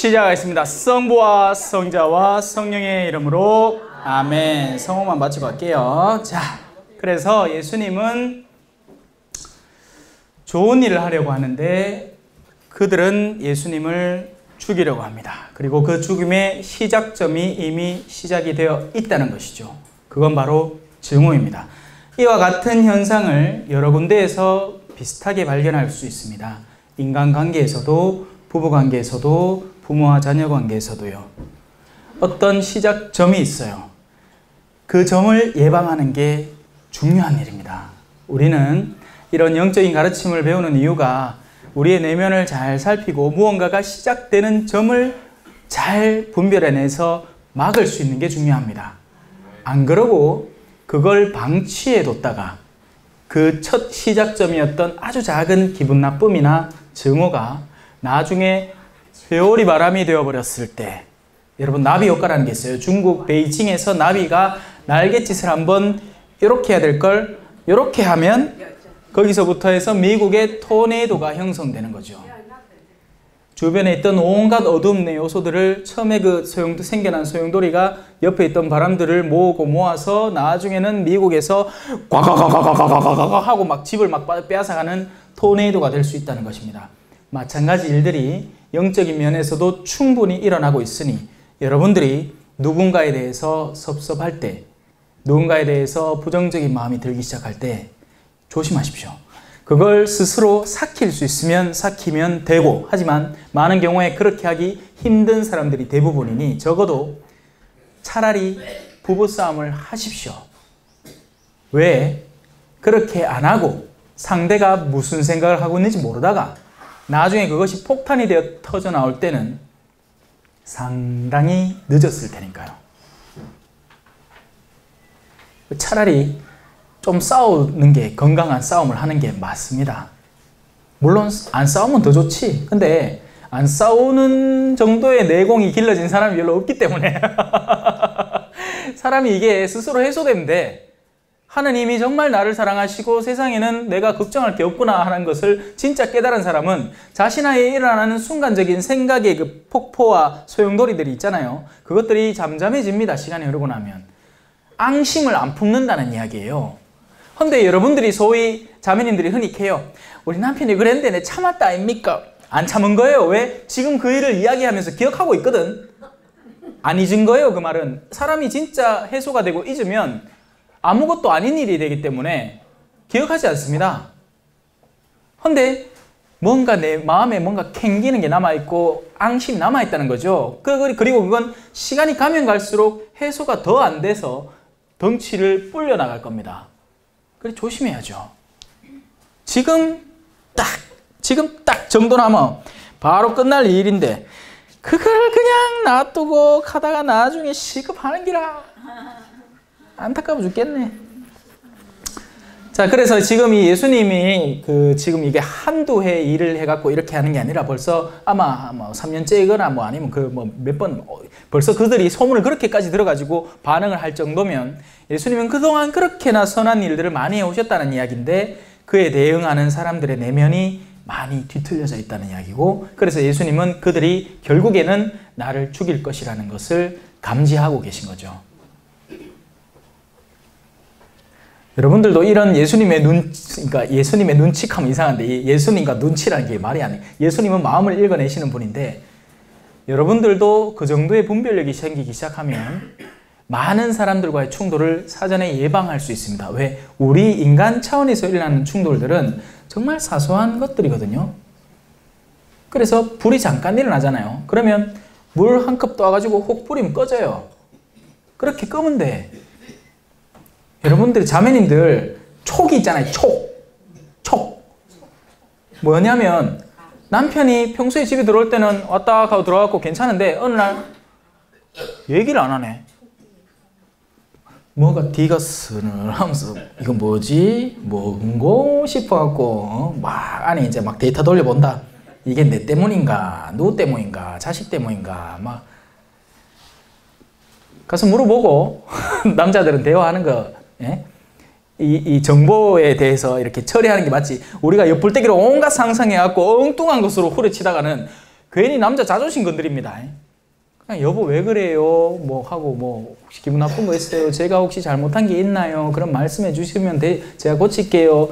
시작하겠습니다. 성부와 성자와 성령의 이름으로 아멘. 성호만 마치고 갈게요. 자, 그래서 예수님은 좋은 일을 하려고 하는데 그들은 예수님을 죽이려고 합니다. 그리고 그 죽임의 시작점이 이미 시작이 되어 있다는 것이죠. 그건 바로 증오입니다. 이와 같은 현상을 여러 군데에서 비슷하게 발견할 수 있습니다. 인간관계에서도, 부부관계에서도, 부모와 자녀 관계에서도요. 어떤 시작점이 있어요. 그 점을 예방하는 게 중요한 일입니다. 우리는 이런 영적인 가르침을 배우는 이유가 우리의 내면을 잘 살피고 무언가가 시작되는 점을 잘 분별해내서 막을 수 있는 게 중요합니다. 안 그러고 그걸 방치해뒀다가 그 첫 시작점이었던 아주 작은 기분 나쁨이나 증오가 나중에 회오리 바람이 되어버렸을 때, 여러분 나비 효과라는 게 있어요. 중국 베이징에서 나비가 날갯짓을 한번 이렇게 해야 될 걸 이렇게 하면 거기서부터 해서 미국의 토네이도가 형성되는 거죠. 주변에 있던 온갖 어두운 요소들을 처음에 그 생겨난 소용돌이가 옆에 있던 바람들을 모아서 나중에는 미국에서 꽉꽉꽉꽉꽉꽉 하고 막 집을 막 빼앗아가는 토네이도가 될 수 있다는 것입니다. 마찬가지 일들이 영적인 면에서도 충분히 일어나고 있으니 여러분들이 누군가에 대해서 섭섭할 때, 누군가에 대해서 부정적인 마음이 들기 시작할 때 조심하십시오. 그걸 스스로 삭힐 수 있으면 삭히면 되고, 하지만 많은 경우에 그렇게 하기 힘든 사람들이 대부분이니 적어도 차라리 부부싸움을 하십시오. 왜? 그렇게 안 하고 상대가 무슨 생각을 하고 있는지 모르다가 나중에 그것이 폭탄이 되어 터져 나올 때는 상당히 늦었을 테니까요. 차라리 좀 싸우는 게, 건강한 싸움을 하는 게 맞습니다. 물론 안 싸우면 더 좋지. 근데 안 싸우는 정도의 내공이 길러진 사람이 별로 없기 때문에 사람이 이게 스스로 해소되는데, 하느님이 정말 나를 사랑하시고 세상에는 내가 걱정할 게 없구나 하는 것을 진짜 깨달은 사람은 자신에게 일어나는 순간적인 생각의 그 폭포와 소용돌이들이 있잖아요. 그것들이 잠잠해집니다. 시간이 흐르고 나면. 앙심을 안 품는다는 이야기예요. 근데 여러분들이 소위 자매님들이 흔히 해요. 우리 남편이 그랬는데 내 참았다 아닙니까? 안 참은 거예요. 왜? 지금 그 일을 이야기하면서 기억하고 있거든. 안 잊은 거예요. 그 말은. 사람이 진짜 해소가 되고 잊으면 아무것도 아닌 일이 되기 때문에 기억하지 않습니다. 근데 뭔가 내 마음에 뭔가 캥기는 게 남아있고 앙심이 남아있다는 거죠. 그리고 그건 시간이 가면 갈수록 해소가 더 안 돼서 덩치를 불려 나갈 겁니다. 그래 조심해야죠. 지금 딱 정도 나면 바로 끝날 일인데 그걸 그냥 놔두고 가다가 나중에 시급하는 기라. 안타까워 죽겠네. 자, 그래서 지금 이 예수님이 지금 이게 한두 해 일을 해갖고 이렇게 하는 게 아니라 벌써 아마 3년째이거나 아니면 몇 번 벌써 그들이 소문을 그렇게까지 들어가지고 반응을 할 정도면 예수님은 그동안 그렇게나 선한 일들을 많이 해오셨다는 이야기인데 그에 대응하는 사람들의 내면이 많이 뒤틀려져 있다는 이야기고, 그래서 예수님은 그들이 결국에는 나를 죽일 것이라는 것을 감지하고 계신 거죠. 여러분들도 이런 예수님의 그러니까 예수님의 눈치하면 이상한데 예수님과 눈치라는 게 말이 아니에요. 예수님은 마음을 읽어내시는 분인데 여러분들도 그 정도의 분별력이 생기기 시작하면 많은 사람들과의 충돌을 사전에 예방할 수 있습니다. 왜? 우리 인간 차원에서 일어나는 충돌들은 정말 사소한 것들이거든요. 그래서 불이 잠깐 일어나잖아요. 그러면 물 한 컵 떠와가지고 혹 뿌리면 꺼져요. 그렇게 끄면 돼. 여러분들 자매님들 촉이 있잖아요. 촉 뭐냐면 남편이 평소에 집에 들어올 때는 왔다 가고 들어가고 괜찮은데 어느 날 얘기를 안 하네. 뭐가 뒤가 스늘하면서 이거 뭐지? 뭔고 싶어갖고 막 안에 이제 막 데이터 돌려본다. 이게 내 때문인가? 누구 때문인가? 자식 때문인가? 막 가서 물어보고 남자들은 대화하는 거, 예? 이 정보에 대해서 이렇게 처리하는 게 맞지. 우리가 옆불떼기로 온갖 상상해갖고 엉뚱한 것으로 후려치다가는 괜히 남자 자존심 건드립니다. 그냥 여보 왜 그래요? 뭐 하고 뭐 혹시 기분 나쁜 거 있어요? 제가 혹시 잘못한 게 있나요? 그럼 말씀해 주시면 제가 고칠게요.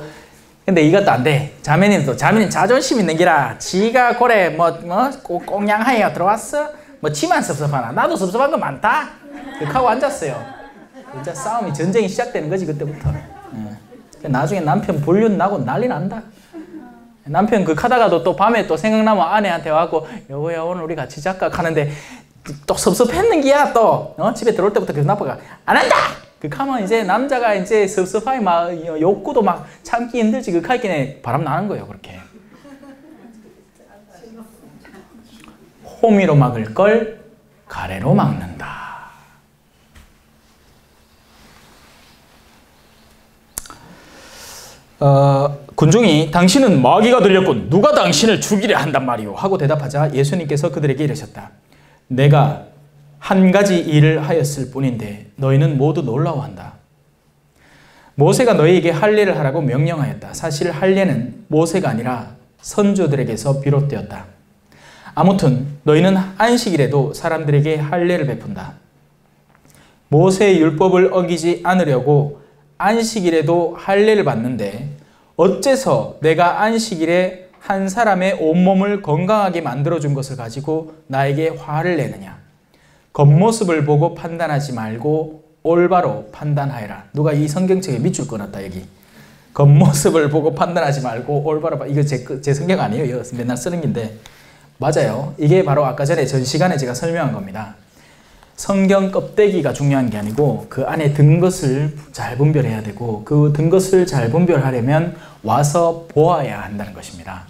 근데 이것도 안 돼. 자매님 자존심 있는 기라. 지가 고래 꽁냥하게 들어왔어? 뭐 지만 섭섭하나? 나도 섭섭한 거 많다. 그렇게 하고 앉았어요. 진짜 싸움이 전쟁이 시작되는 거지 그때부터. 나중에 남편 불륜 나고 난리 난다. 남편 하다가도 또 밤에 또 생각나면 아내한테 와갖고 여보야 오늘 우리 같이 자까 하는데 또 섭섭했는 기야 또 집에 들어올 때부터 계속 나빠가 안 한다. 하면 이제 남자가 이제 섭섭하게 막 욕구도 막 참기 힘들지 하기에 바람 나는 거예요. 그렇게 호미로 막을 걸 가래로 막는다. 군중이 당신은 마귀가 들렸군. 누가 당신을 죽이려 한단 말이오? 하고 대답하자 예수님께서 그들에게 이르셨다. 내가 한 가지 일을 하였을 뿐인데 너희는 모두 놀라워한다. 모세가 너희에게 할례를 하라고 명령하였다. 사실 할례는 모세가 아니라 선조들에게서 비롯되었다. 아무튼 너희는 안식일에도 사람들에게 할례를 베푼다. 모세의 율법을 어기지 않으려고 안식일에도 할례를 받는데 어째서 내가 안식일에 한 사람의 온몸을 건강하게 만들어준 것을 가지고 나에게 화를 내느냐. 겉모습을 보고 판단하지 말고 올바로 판단하여라. 누가 이 성경책에 밑줄 끊었다 여기. 겉모습을 보고 판단하지 말고 올바로 이거 제 성경 아니에요. 이거 맨날 쓰는 건데 맞아요. 이게 바로 아까 전에 전 시간에 제가 설명한 겁니다. 성경 껍데기가 중요한 게 아니고 그 안에 든 것을 잘 분별해야 되고 그 든 것을 잘 분별하려면 와서 보아야 한다는 것입니다.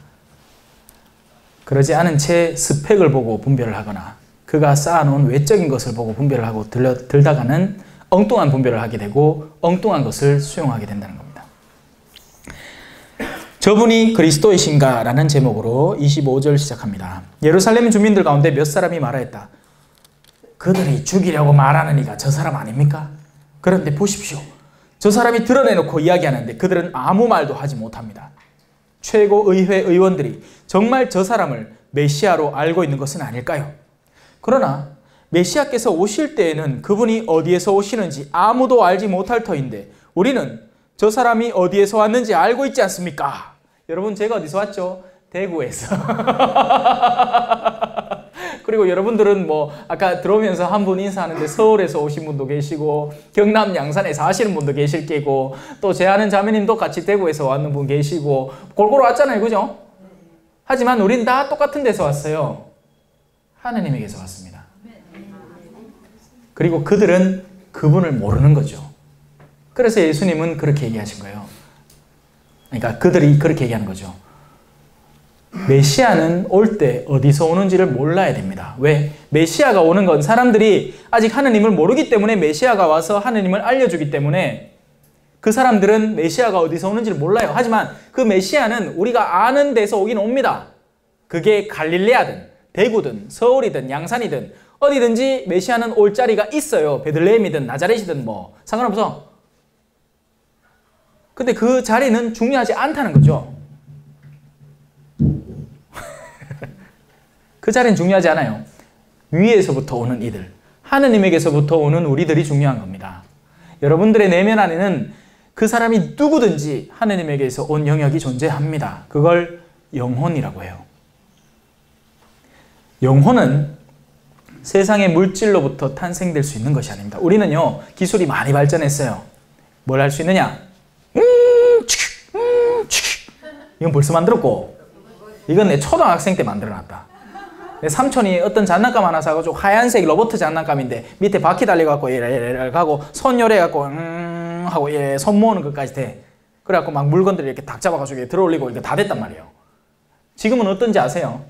그러지 않은 채 스펙을 보고 분별을 하거나 그가 쌓아놓은 외적인 것을 보고 분별을 하고 들다가는 엉뚱한 분별을 하게 되고 엉뚱한 것을 수용하게 된다는 겁니다. 저분이 그리스도이신가? 라는 제목으로 25절 시작합니다. 예루살렘 주민들 가운데 몇 사람이 말하였다. 그들이 죽이려고 말하는 이가 저 사람 아닙니까? 그런데 보십시오. 저 사람이 드러내놓고 이야기하는데 그들은 아무 말도 하지 못합니다. 최고의회 의원들이 정말 저 사람을 메시아로 알고 있는 것은 아닐까요? 그러나 메시아께서 오실 때에는 그분이 어디에서 오시는지 아무도 알지 못할 터인데 우리는 저 사람이 어디에서 왔는지 알고 있지 않습니까? 여러분 제가 어디서 왔죠? 대구에서. 그리고 여러분들은 뭐 아까 들어오면서 한 분 인사하는데 서울에서 오신 분도 계시고 경남 양산에 사시는 분도 계실 게고 또 제 아는 자매님도 같이 대구에서 왔는 분 계시고 골고루 왔잖아요. 그죠? 하지만 우린 다 똑같은 데서 왔어요. 하느님에게서 왔습니다. 그리고 그들은 그분을 모르는 거죠. 그래서 예수님은 그렇게 얘기하신 거예요. 그러니까 그들이 그렇게 얘기하는 거죠. 메시아는 올 때 어디서 오는지를 몰라야 됩니다. 왜? 메시아가 오는 건 사람들이 아직 하느님을 모르기 때문에 메시아가 와서 하느님을 알려주기 때문에 그 사람들은 메시아가 어디서 오는지를 몰라요. 하지만 그 메시아는 우리가 아는 데서 오긴 옵니다. 그게 갈릴레아든 대구든 서울이든 양산이든 어디든지 메시아는 올 자리가 있어요. 베들레헴이든 나자렛이든 뭐 상관없어. 근데 그 자리는 중요하지 않다는 거죠. 그 자리는 중요하지 않아요. 위에서부터 오는 이들, 하느님에게서부터 오는 우리들이 중요한 겁니다. 여러분들의 내면 안에는 그 사람이 누구든지 하느님에게서 온 영역이 존재합니다. 그걸 영혼이라고 해요. 영혼은 세상의 물질로부터 탄생될 수 있는 것이 아닙니다. 우리는요, 기술이 많이 발전했어요. 뭘 할 수 있느냐? 이건 벌써 만들었고, 이건 내 초등학생 때 만들어놨다. 내 삼촌이 어떤 장난감 하나 사가지고 하얀색 로봇 장난감인데 밑에 바퀴 달려갖고 이래 가고 손 요래갖고 하고 손 모으는 것까지 돼. 그래갖고 막 물건들 이렇게 딱 잡아가지고 들어올리고 이거 다 됐단 말이에요. 지금은 어떤지 아세요?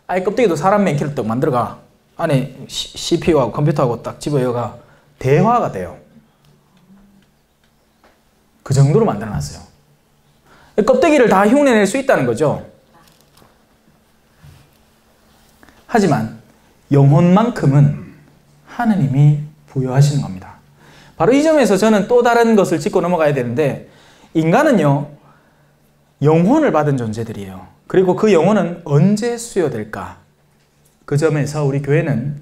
아예 껍데기도 사람 맨키로 딱 만들어가 안에 CPU하고 컴퓨터하고 딱 집어여가 대화가 돼요. 그 정도로 만들어놨어요. 껍데기를 다 흉내낼 수 있다는 거죠. 하지만 영혼만큼은 하느님이 부여하시는 겁니다. 바로 이 점에서 저는 또 다른 것을 짚고 넘어가야 되는데 인간은요, 영혼을 받은 존재들이에요. 그리고 그 영혼은 언제 수여될까? 그 점에서 우리 교회는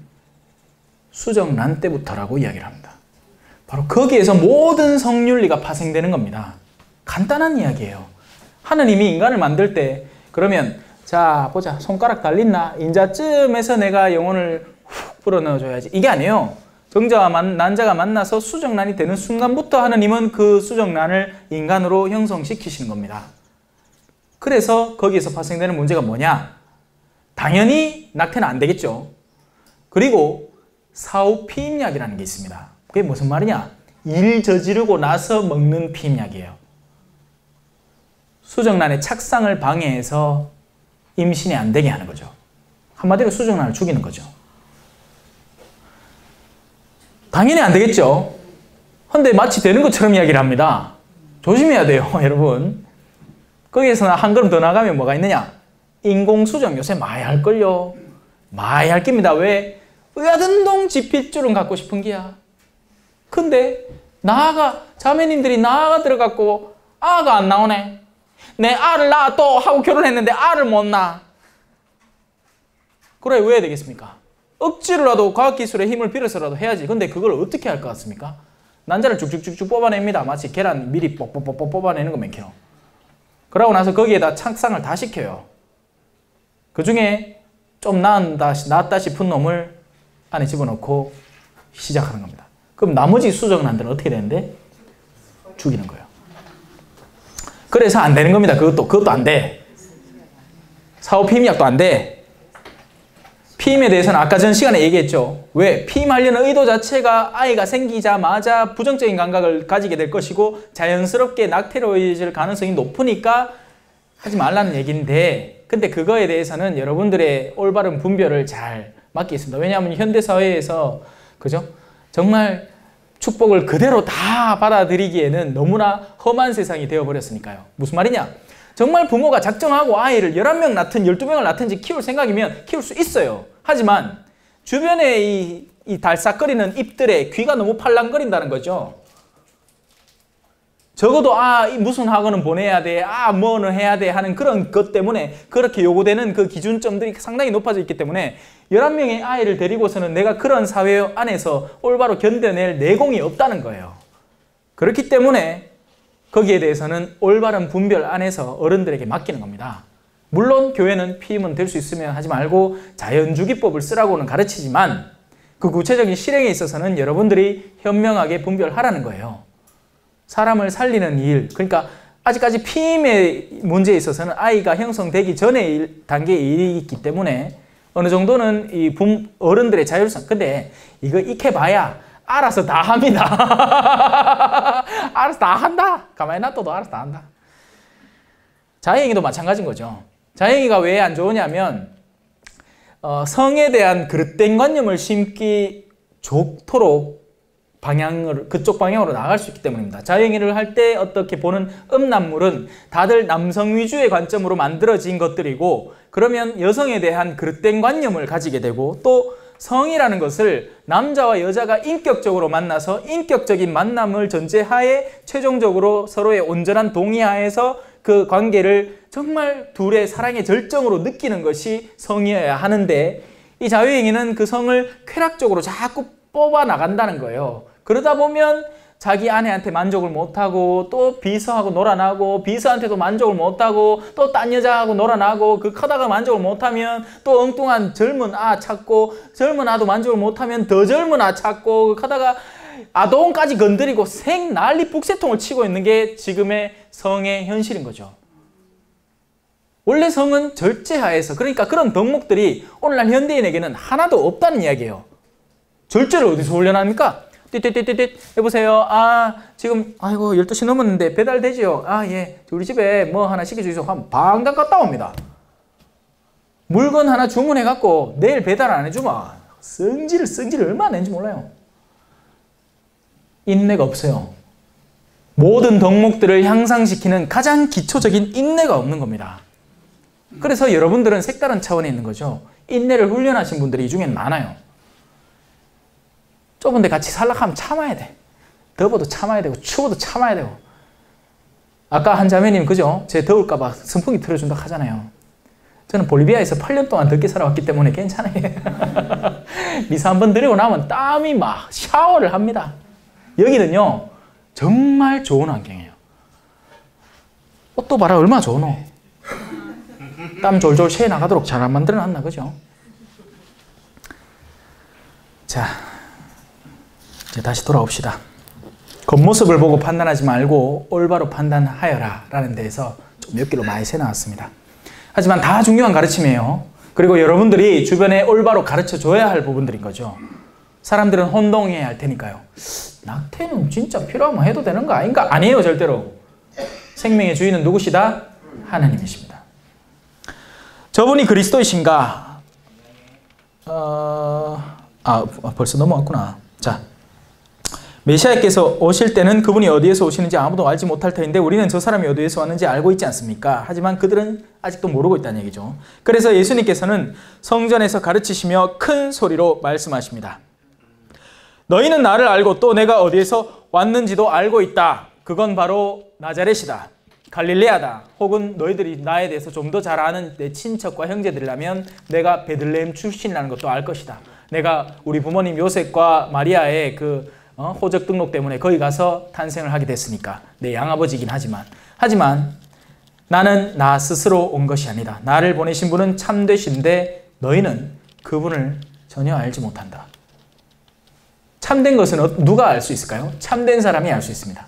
수정란 때부터라고 이야기를 합니다. 바로 거기에서 모든 성윤리가 파생되는 겁니다. 간단한 이야기예요. 하느님이 인간을 만들 때 그러면 자 보자 손가락 달린나? 인자쯤에서 내가 영혼을 훅 불어넣어줘야지. 이게 아니에요. 정자와 난자가 만나서 수정란이 되는 순간부터 하느님은 그 수정란을 인간으로 형성시키시는 겁니다. 그래서 거기에서 파생되는 문제가 뭐냐? 당연히 낙태는 안 되겠죠. 그리고 사후 피임약이라는 게 있습니다. 그게 무슨 말이냐? 일 저지르고 나서 먹는 피임약이에요. 수정란의 착상을 방해해서 임신이 안 되게 하는 거죠. 한마디로 수정란을 죽이는 거죠. 당연히 안 되겠죠. 근데 마치 되는 것처럼 이야기를 합니다. 조심해야 돼요, 여러분. 거기에서 한 걸음 더 나가면 뭐가 있느냐? 인공수정 요새 많이 할걸요. 많이 할 겁니다. 왜? 의아등동 지핏줄은 갖고 싶은 기야. 근데 자매님들이 나아가 들어갔고 아가 안 나오네. 내 알을 낳아 또 하고 결혼했는데 알을 못 낳아. 그래 왜 해야 되겠습니까? 억지로라도 과학기술의 힘을 빌어서라도 해야지. 근데 그걸 어떻게 할 것 같습니까? 난자를 쭉쭉쭉쭉 뽑아냅니다. 마치 계란 미리 뽁뽁뽁 뽑아내는 것만큼. 그러고 나서 거기에다 착상을 다 시켜요. 그 중에 좀 낫다 싶은 놈을 안에 집어넣고 시작하는 겁니다. 그럼 나머지 수정란들은 어떻게 되는데? 죽이는 거예요. 그래서 안 되는 겁니다. 그것도 안 돼. 사후 피임약도 안 돼. 피임에 대해서는 아까 전 시간에 얘기했죠. 왜? 피임하려는 의도 자체가 아이가 생기자마자 부정적인 감각을 가지게 될 것이고 자연스럽게 낙태로 이어질 가능성이 높으니까 하지 말라는 얘기인데, 근데 그거에 대해서는 여러분들의 올바른 분별을 잘 맡기겠습니다. 왜냐하면 현대사회에서 그죠? 정말 축복을 그대로 다 받아들이기에는 너무나 험한 세상이 되어버렸으니까요. 무슨 말이냐? 정말 부모가 작정하고 아이를 11명 낳든 12명을 낳든지 키울 생각이면 키울 수 있어요. 하지만 주변에 이 달싹거리는 잎들에 귀가 너무 팔랑거린다는 거죠. 적어도 무슨 학원은 보내야 돼, 뭐는 해야 돼 하는 그런 것 때문에 그렇게 요구되는 그 기준점들이 상당히 높아져 있기 때문에 11명의 아이를 데리고서는 내가 그런 사회 안에서 올바로 견뎌낼 내공이 없다는 거예요. 그렇기 때문에 거기에 대해서는 올바른 분별 안에서 어른들에게 맡기는 겁니다. 물론 교회는 피임은 될 수 있으면 하지 말고 자연주기법을 쓰라고는 가르치지만 그 구체적인 실행에 있어서는 여러분들이 현명하게 분별하라는 거예요. 사람을 살리는 일, 그러니까 아직까지 피임의 문제에 있어서는 아이가 형성되기 전의 단계의 일이 있기 때문에 어느 정도는 이 어른들의 자율성, 근데 이거 익혀봐야 알아서 다 합니다. 알아서 다 한다. 가만히 놔둬도 알아서 다 한다. 자행위도 마찬가지인 거죠. 자행위가 왜 안 좋으냐면 성에 대한 그릇된 관념을 심기 좋도록 그쪽 방향으로 나갈 수 있기 때문입니다. 자행위를 할 때 어떻게 보는 음란물은 다들 남성 위주의 관점으로 만들어진 것들이고, 그러면 여성에 대한 그릇된 관념을 가지게 되고, 또 성이라는 것을 남자와 여자가 인격적으로 만나서 인격적인 만남을 전제하에 최종적으로 서로의 온전한 동의하에서 그 관계를 정말 둘의 사랑의 절정으로 느끼는 것이 성이어야 하는데, 이 자유행위는 그 성을 쾌락적으로 자꾸 뽑아 나간다는 거예요. 그러다 보면 자기 아내한테 만족을 못하고 또 비서하고 놀아나고 비서한테도 만족을 못하고 또 딴 여자하고 놀아나고 그 커다가 만족을 못하면 또 엉뚱한 젊은 아 찾고 젊은 아도 만족을 못하면 더 젊은 아 찾고 그러다가 아동까지 건드리고 생난리 북새통을 치고 있는 게 지금의 성의 현실인 거죠. 원래 성은 절제하에서, 그러니까 그런 덕목들이 오늘날 현대인에게는 하나도 없다는 이야기예요. 절제를 어디서 훈련합니까? 띠띠띠띠띠 여보세요. 지금 아이고 12시 넘었는데 배달되지요? 예. 우리 집에 뭐 하나 시켜주세요 하면 방당 갔다 옵니다. 물건 하나 주문해갖고 내일 배달 안 해주면 성질을 얼마나 내는지 몰라요. 인내가 없어요. 모든 덕목들을 향상시키는 가장 기초적인 인내가 없는 겁니다. 그래서 여러분들은 색다른 차원에 있는 거죠. 인내를 훈련하신 분들이 이 중엔 많아요. 좁은데 같이 살락하면 참아야 돼. 더워도 참아야 되고 추워도 참아야 되고. 아까 한 자매님 그죠? 제 더울까봐 선풍기 틀어준다 하잖아요. 저는 볼리비아에서 8년 동안 덥게 살아왔기 때문에 괜찮아요. 미사 한번 드리고 나면 땀이 막 샤워를 합니다. 여기는요, 정말 좋은 환경이에요. 옷도 봐라, 얼마나 좋노. 땀 졸졸 새어 나가도록 잘 만들어 놨나, 그죠? 자, 이제 다시 돌아옵시다. 겉모습을 보고 판단하지 말고 올바로 판단하여라 라는 데에서 좀 몇 개로 많이 새 나왔습니다. 하지만 다 중요한 가르침이에요. 그리고 여러분들이 주변에 올바로 가르쳐 줘야 할 부분들인 거죠. 사람들은 혼동해야 할 테니까요. 낙태는 진짜 필요하면 해도 되는 거 아닌가? 아니에요, 절대로. 생명의 주인은 누구시다? 하나님이십니다. 저분이 그리스도이신가? 벌써 넘어왔구나. 자, 메시아께서 오실 때는 그분이 어디에서 오시는지 아무도 알지 못할 터인데 우리는 저 사람이 어디에서 왔는지 알고 있지 않습니까? 하지만 그들은 아직도 모르고 있다는 얘기죠. 그래서 예수님께서는 성전에서 가르치시며 큰 소리로 말씀하십니다. 너희는 나를 알고 또 내가 어디에서 왔는지도 알고 있다. 그건 바로 나자렛이다. 갈릴레아다. 혹은 너희들이 나에 대해서 좀 더 잘 아는 내 친척과 형제들이라면 내가 베들레헴 출신이라는 것도 알 것이다. 내가 우리 부모님 요셉과 마리아의 호적 등록 때문에 거기 가서 탄생을 하게 됐으니까 내 양아버지이긴 하지만 나는 나 스스로 온 것이 아니다. 나를 보내신 분은 참되신데 너희는 그분을 전혀 알지 못한다. 참된 것은 누가 알 수 있을까요? 참된 사람이 알 수 있습니다.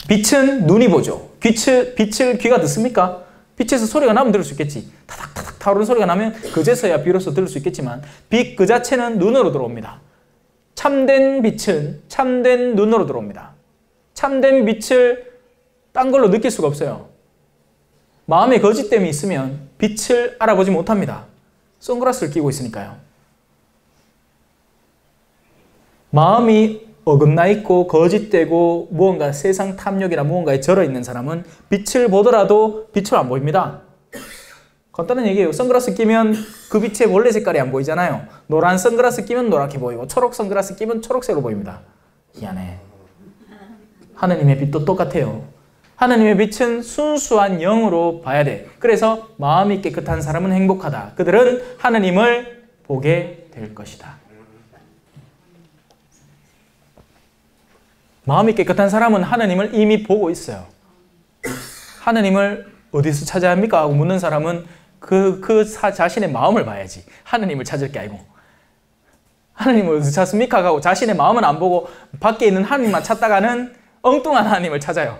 빛은 눈이 보죠. 빛을 귀가 듣습니까? 빛에서 소리가 나면 들을 수 있겠지. 타닥타닥 타오르는 소리가 나면 그제서야 비로소 들을 수 있겠지만 빛 그 자체는 눈으로 들어옵니다. 참된 빛은 참된 눈으로 들어옵니다. 참된 빛을 딴 걸로 느낄 수가 없어요. 마음에 거짓됨이 있으면 빛을 알아보지 못합니다. 선글라스를 끼고 있으니까요. 마음이 어긋나 있고 거짓되고 무언가 세상 탐욕이나 무언가에 절어 있는 사람은 빛을 보더라도 빛을 안 보입니다. 간단한 얘기예요. 선글라스 끼면 그 빛의 원래 색깔이 안 보이잖아요. 노란 선글라스 끼면 노랗게 보이고 초록 선글라스 끼면 초록색으로 보입니다. 희한해. 하느님의 빛도 똑같아요. 하느님의 빛은 순수한 영으로 봐야 돼. 그래서 마음이 깨끗한 사람은 행복하다. 그들은 하느님을 보게 될 것이다. 마음이 깨끗한 사람은 하느님을 이미 보고 있어요. 하느님을 어디서 찾아야 합니까? 하고 묻는 사람은 자신의 마음을 봐야지. 하느님을 찾을 게 아니고. 하느님을 어디서 찾습니까? 하고 자신의 마음은 안 보고 밖에 있는 하느님만 찾다가는 엉뚱한 하느님을 찾아요.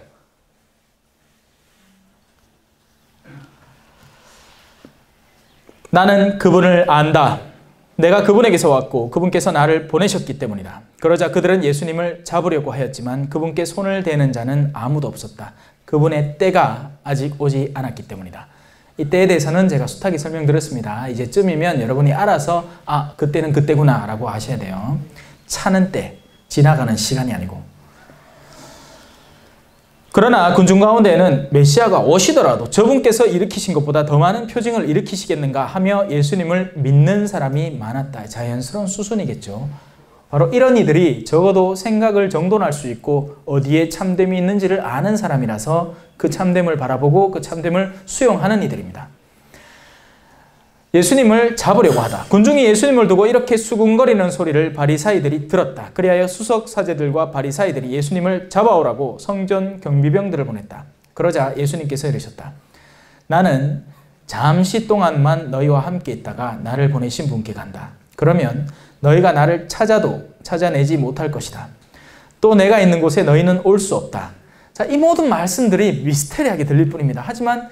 나는 그분을 안다. 내가 그분에게서 왔고 그분께서 나를 보내셨기 때문이다. 그러자 그들은 예수님을 잡으려고 하였지만 그분께 손을 대는 자는 아무도 없었다. 그분의 때가 아직 오지 않았기 때문이다. 이 때에 대해서는 제가 숱하게 설명드렸습니다. 이제쯤이면 여러분이 알아서 그때는 그때구나 라고 하셔야 돼요. 차는 때, 지나가는 시간이 아니고. 그러나 군중 가운데에는 메시아가 오시더라도 저분께서 일으키신 것보다 더 많은 표징을 일으키시겠는가 하며 예수님을 믿는 사람이 많았다. 자연스러운 수순이겠죠. 바로 이런 이들이 적어도 생각을 정돈할 수 있고 어디에 참됨이 있는지를 아는 사람이라서 그 참됨을 바라보고 그 참됨을 수용하는 이들입니다. 예수님을 잡으려고 하다. 군중이 예수님을 두고 이렇게 수군거리는 소리를 바리사이들이 들었다. 그리하여 수석 사제들과 바리사이들이 예수님을 잡아오라고 성전 경비병들을 보냈다. 그러자 예수님께서 이르셨다. 나는 잠시 동안만 너희와 함께 있다가 나를 보내신 분께 간다. 그러면 너희가 나를 찾아도 찾아내지 못할 것이다. 또 내가 있는 곳에 너희는 올 수 없다. 자, 이 모든 말씀들이 미스테리하게 들릴 뿐입니다. 하지만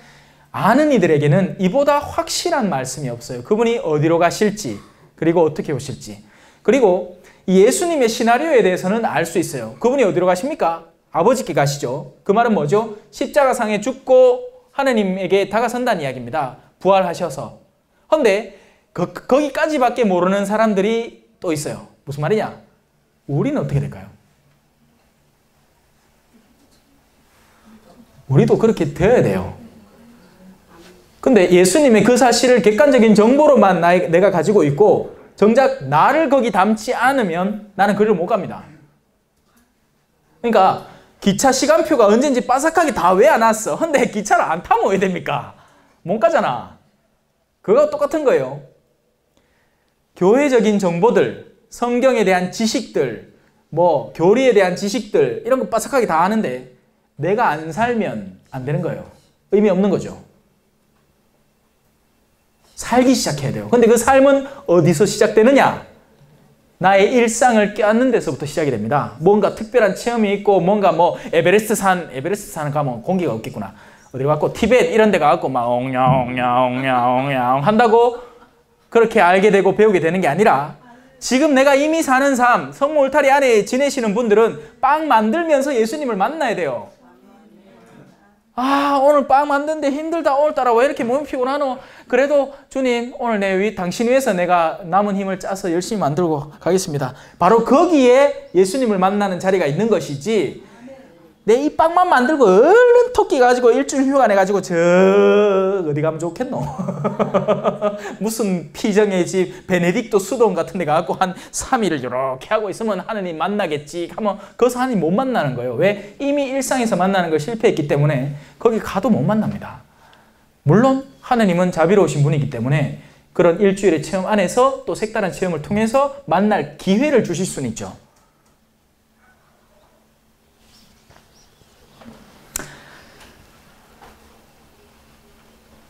아는 이들에게는 이보다 확실한 말씀이 없어요. 그분이 어디로 가실지, 그리고 어떻게 오실지. 그리고 예수님의 시나리오에 대해서는 알 수 있어요. 그분이 어디로 가십니까? 아버지께 가시죠. 그 말은 뭐죠? 십자가상에 죽고 하느님에게 다가선다는 이야기입니다. 부활하셔서. 그런데 거기까지밖에 모르는 사람들이 또 있어요. 무슨 말이냐? 우리는 어떻게 될까요? 우리도 그렇게 되어야 돼요. 근데 예수님의 그 사실을 객관적인 정보로만 내가 가지고 있고 정작 나를 거기 담지 않으면 나는 그리로 못 갑니다. 그러니까 기차 시간표가 언제인지 빠삭하게 다 외워놨어. 근데 기차를 안 타면 왜 됩니까? 몸가잖아. 그거 똑같은 거예요. 교회적인 정보들, 성경에 대한 지식들, 뭐 교리에 대한 지식들 이런 거 빠삭하게 다 아는데 내가 안 살면 안 되는 거예요. 의미 없는 거죠. 살기 시작해야 돼요. 근데 그 삶은 어디서 시작되느냐? 나의 일상을 껴안는 데서부터 시작이 됩니다. 뭔가 특별한 체험이 있고 뭔가 뭐 에베레스트 산 가면 공기가 없겠구나. 어디 가고 티벳 이런 데 가고 막 옹냐옹냐옹냐옹냐옹 한다고 그렇게 알게 되고 배우게 되는 게 아니라 지금 내가 이미 사는 삶, 성모 울타리 안에 지내시는 분들은 빵 만들면서 예수님을 만나야 돼요. 아, 오늘 빵 만드는데 힘들다. 오늘따라 왜 이렇게 몸이 피곤하노? 그래도 주님, 오늘 당신 위해서 내가 남은 힘을 짜서 열심히 만들고 가겠습니다. 바로 거기에 예수님을 만나는 자리가 있는 것이지, 내 이 빵만 만들고 얼른 토끼 가지고 일주일 휴가 내가지고 어디 가면 좋겠노? 무슨 피정의 집 베네딕토 수동 같은 데 가고 한 3일을 이렇게 하고 있으면 하느님 만나겠지 하면 거기서 하느님 못 만나는 거예요. 왜? 이미 일상에서 만나는 걸 실패했기 때문에 거기 가도 못 만납니다. 물론 하느님은 자비로우신 분이기 때문에 그런 일주일의 체험 안에서 또 색다른 체험을 통해서 만날 기회를 주실 수는 있죠.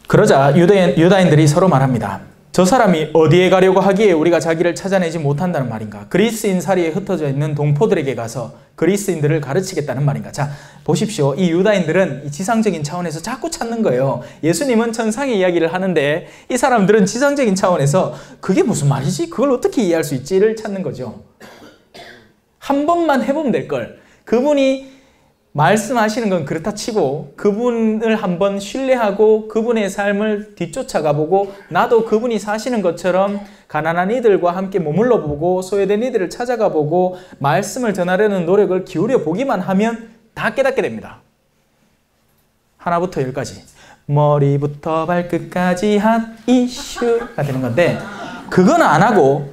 그러자 유다인들이 서로 말합니다. 저 사람이 어디에 가려고 하기에 우리가 자기를 찾아내지 못한다는 말인가? 그리스인 사리에 흩어져 있는 동포들에게 가서 그리스인들을 가르치겠다는 말인가? 자, 보십시오. 이 유다인들은 이 지상적인 차원에서 자꾸 찾는 거예요. 예수님은 천상의 이야기를 하는데 이 사람들은 지상적인 차원에서 그게 무슨 말이지? 그걸 어떻게 이해할 수 있지를 찾는 거죠. 한 번만 해보면 될 걸. 그분이 말씀하시는 건 그렇다 치고 그분을 한번 신뢰하고 그분의 삶을 뒤쫓아가 보고 나도 그분이 사시는 것처럼 가난한 이들과 함께 머물러 보고 소외된 이들을 찾아가 보고 말씀을 전하려는 노력을 기울여 보기만 하면 다 깨닫게 됩니다. 하나부터 열까지 머리부터 발끝까지 한 이슈가 되는 건데 그건 안 하고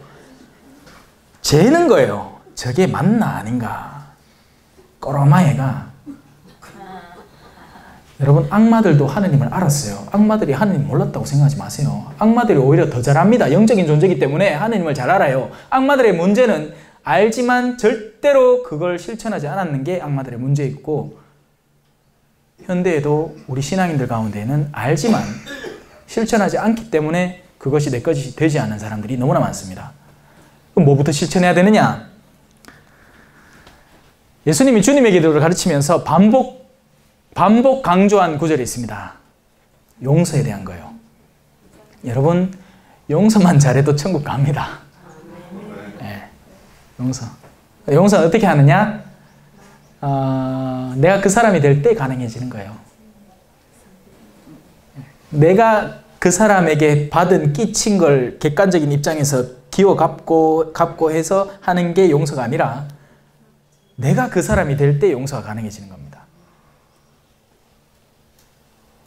재는 거예요. 저게 맞나 아닌가. 꼬로마애가 여러분 악마들도 하느님을 알았어요. 악마들이 하느님 몰랐다고 생각하지 마세요. 악마들이 오히려 더 잘합니다. 영적인 존재이기 때문에 하느님을 잘 알아요. 악마들의 문제는 알지만 절대로 그걸 실천하지 않았는 게 악마들의 문제였고 현대에도 우리 신앙인들 가운데는 알지만 실천하지 않기 때문에 그것이 내 것이 되지 않는 사람들이 너무나 많습니다. 그럼 뭐부터 실천해야 되느냐? 예수님이 주님의 기도를 가르치면서 반복 강조한 구절이 있습니다. 용서에 대한 거예요. 여러분, 용서만 잘해도 천국 갑니다. 네, 용서는 어떻게 하느냐? 내가 그 사람이 될 때 가능해지는 거예요. 내가 그 사람에게 끼친 걸 객관적인 입장에서 기워 갚고 해서 하는 게 용서가 아니라 내가 그 사람이 될 때 용서가 가능해지는 겁니다.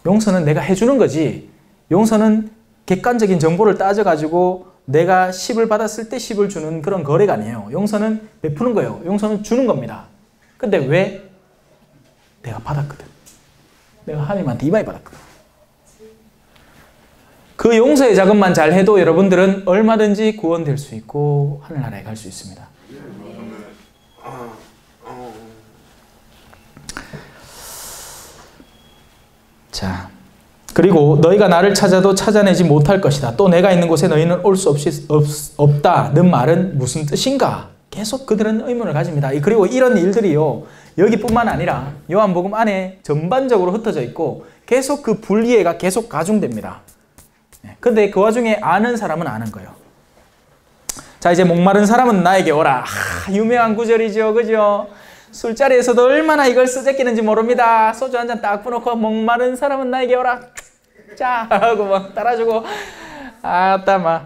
용서는 내가 해주는 거지 용서는 객관적인 정보를 따져가지고 내가 10을 받았을 때 10을 주는 그런 거래가 아니에요. 용서는 베푸는 거예요. 용서는 주는 겁니다. 근데 왜? 내가 받았거든. 내가 하나님한테 이마에 받았거든. 그 용서의 작업만 잘 해도 여러분들은 얼마든지 구원될 수 있고 하늘나라에 갈 수 있습니다. 자, 그리고 너희가 나를 찾아도 찾아내지 못할 것이다. 또 내가 있는 곳에 너희는 올 수 없다는 말은 무슨 뜻인가? 계속 그들은 의문을 가집니다. 그리고 이런 일들이요, 여기뿐만 아니라 요한복음 안에 전반적으로 흩어져 있고 계속 그 불이해가 계속 가중됩니다. 근데 그 와중에 아는 사람은 아는 거예요. 자, 이제 목마른 사람은 나에게 오라. 유명한 구절이죠, 그죠? 술자리에서도 얼마나 이걸 쓰제끼는지 모릅니다. 소주 한 잔 딱 부어놓고 목마른 사람은 나에게 오라. 자 하고 막 따라주고 아따마.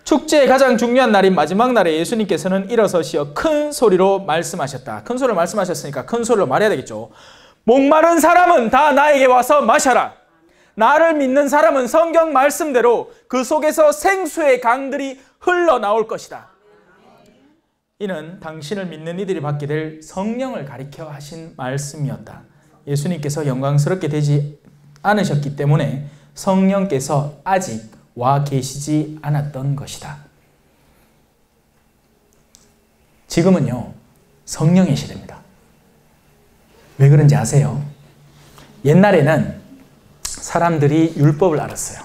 축제의 가장 중요한 날인 마지막 날에 예수님께서는 일어서시어 큰 소리로 말씀하셨다. 큰 소리로 말씀하셨으니까 큰 소리로 말해야 되겠죠. 목마른 사람은 다 나에게 와서 마셔라. 나를 믿는 사람은 성경 말씀대로 그 속에서 생수의 강들이 흘러나올 것이다. 이는 당신을 믿는 이들이 받게 될 성령을 가리켜 하신 말씀이었다. 예수님께서 영광스럽게 되지 않으셨기 때문에 성령께서 아직 와 계시지 않았던 것이다. 지금은요, 성령의 시대입니다. 왜 그런지 아세요? 옛날에는 사람들이 율법을 알았어요.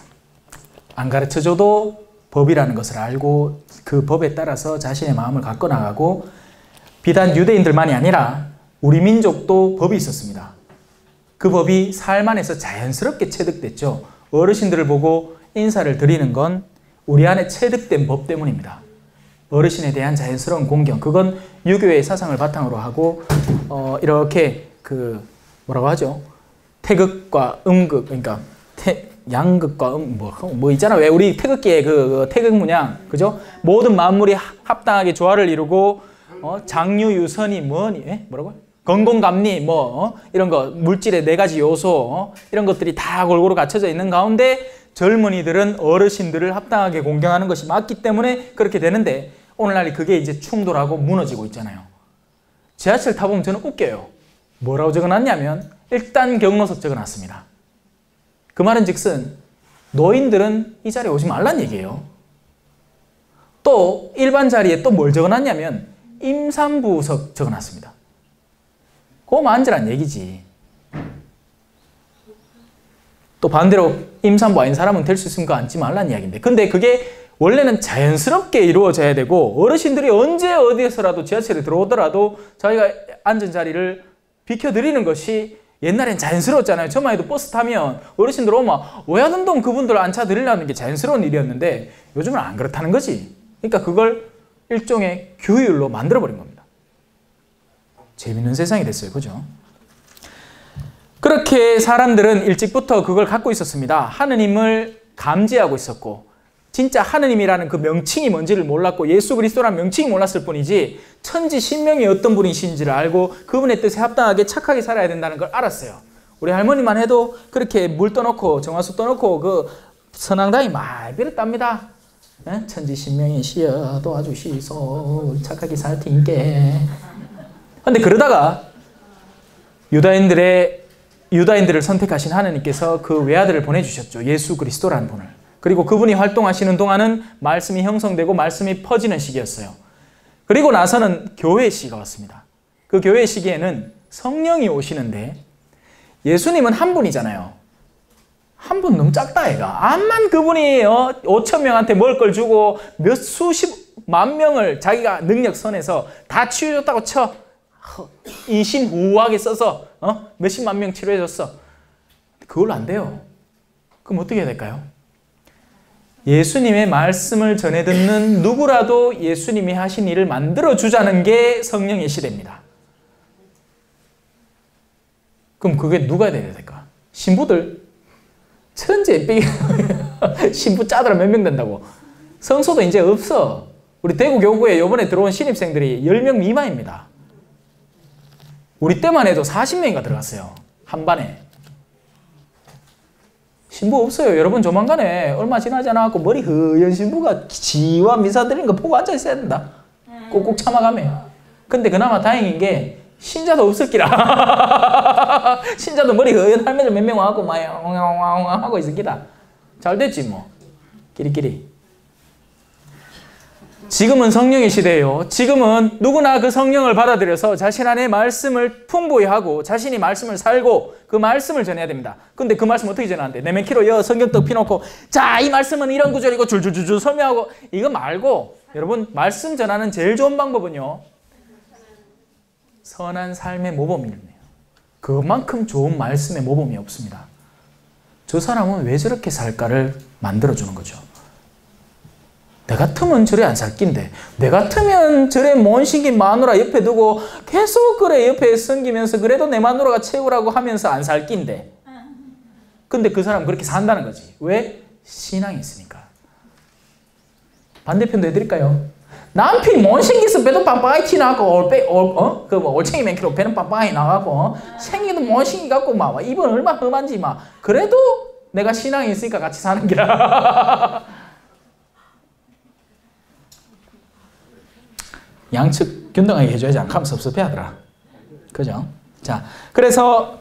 안 가르쳐줘도 법이라는 것을 알고 그 법에 따라서 자신의 마음을 갖고 나가고, 비단 유대인들만이 아니라 우리 민족도 법이 있었습니다. 그 법이 삶 안에서 자연스럽게 체득됐죠. 어르신들을 보고 인사를 드리는 건 우리 안에 체득된 법 때문입니다. 어르신에 대한 자연스러운 공경, 그건 유교의 사상을 바탕으로 하고 이렇게 뭐라고 하죠? 태극과 음극, 그러니까 양극과 뭐 있잖아. 왜 우리 태극기에 그 태극 문양, 그죠? 모든 만물이 합당하게 조화를 이루고 장유유선이 뭐니? 뭐라고? 건공감리 이런 거 물질의 4가지 요소 이런 것들이 다 골고루 갖춰져 있는 가운데 젊은이들은 어르신들을 합당하게 공경하는 것이 맞기 때문에 그렇게 되는데, 오늘날 그게 이제 충돌하고 무너지고 있잖아요. 지하철 타보면 저는 웃겨요. 뭐라고 적어놨냐면 1단 경로석 적어놨습니다. 그 말은 즉슨 노인들은 이 자리에 오지 말란 얘기예요. 또 일반 자리에 또 뭘 적어놨냐면 임산부석 적어놨습니다. 그거만 앉으란 얘기지. 또 반대로 임산부 아닌 사람은 될 수 있으면 그거 앉지 말란 이야기인데, 근데 그게 원래는 자연스럽게 이루어져야 되고, 어르신들이 언제 어디에서라도 지하철에 들어오더라도 자기가 앉은 자리를 비켜드리는 것이 옛날엔 자연스러웠잖아요. 저만 해도 버스 타면 어르신들 오면 오야든동 그분들 앉혀드리려는 게 자연스러운 일이었는데 요즘은 안 그렇다는 거지. 그러니까 그걸 일종의 규율로 만들어버린 겁니다. 재밌는 세상이 됐어요. 그죠? 그렇게 사람들은 일찍부터 그걸 갖고 있었습니다. 하느님을 감지하고 있었고, 진짜 하느님이라는 그 명칭이 뭔지를 몰랐고 예수 그리스도라는 명칭이 몰랐을 뿐이지 천지 신명이 어떤 분이신지를 알고 그분의 뜻에 합당하게 착하게 살아야 된다는 걸 알았어요. 우리 할머니만 해도 그렇게 물 떠놓고 정화수 떠놓고 그 선앙당이 말 빌었답니다. 천지 신명이 시여 도와주시소 착하게 살 테니께. 근데 그러다가 유다인들을 선택하신 하느님께서 그 외아들을 보내주셨죠. 예수 그리스도라는 분을. 그리고 그분이 활동하시는 동안은 말씀이 형성되고 말씀이 퍼지는 시기였어요. 그리고 나서는 교회 시기가 왔습니다. 그 교회 시기에는 성령이 오시는데, 예수님은 한 분이잖아요. 한 분 너무 작다 얘가. 암만 그분이 5천 명한테 먹을 걸 주고 몇 수십만 명을 자기가 능력 선에서 다 치유해줬다고 쳐. 인신후하게 써서 몇십만 명 치료해줬어. 그걸로 안 돼요. 그럼 어떻게 해야 될까요? 예수님의 말씀을 전해 듣는 누구라도 예수님이 하신 일을 만들어주자는 게 성령의 시대입니다. 그럼 그게 누가 돼야 될까? 신부들? 천재 삐 신부 짜들어 몇 명 된다고. 성소도 이제 없어. 우리 대구 교구에 이번에 들어온 신입생들이 10명 미만입니다. 우리 때만 해도 40명인가 들어갔어요. 한 반에. 신부 없어요. 여러분 조만간에 얼마 지나지 않았고 머리 허연 신부가 지와 미사 드리는 거 보고 앉아 있어야 된다. 꼭꼭 참아가며. 근데 그나마 다행인 게 신자도 없을기라. 신자도 머리 허연 할매들 몇 명 와갖고 막 하고 있을기라. 잘 됐지 뭐. 끼리끼리. 지금은 성령의 시대예요. 지금은 누구나 그 성령을 받아들여서 자신 안에 말씀을 풍부히 하고 자신이 말씀을 살고 그 말씀을 전해야 됩니다. 근데 그 말씀 어떻게 전하는데? 네메키로 성경떡 피놓고 자, 이 말씀은 이런 구절이고 줄줄줄줄 설명하고 이거 말고, 여러분 말씀 전하는 제일 좋은 방법은요, 선한 삶의 모범이에요. 그만큼 좋은 말씀의 모범이 없습니다. 저 사람은 왜 저렇게 살까를 만들어주는 거죠. 내 같으면 저래 안 살 낀데, 내 같으면 저래 못생긴 마누라 옆에 두고 계속 그래 옆에 섬기면서 그래도 내 마누라가 최고라고 하면서 안 살 낀데. 근데 그 사람은 그렇게 산다는 거지. 왜? 신앙이 있으니까. 반대편도 해드릴까요? 남편이 못생겨서 배도 빵빵하게 튀나가고 올챙이 맨키로 배는 빵빵하게 나가고 생기도 못생겨갖고 막 입은 얼마나 험한지 막 그래도 내가 신앙이 있으니까 같이 사는 기라. 양측 균등하게 해줘야지 안 하면 섭섭해하더라. 그죠? 자, 그래서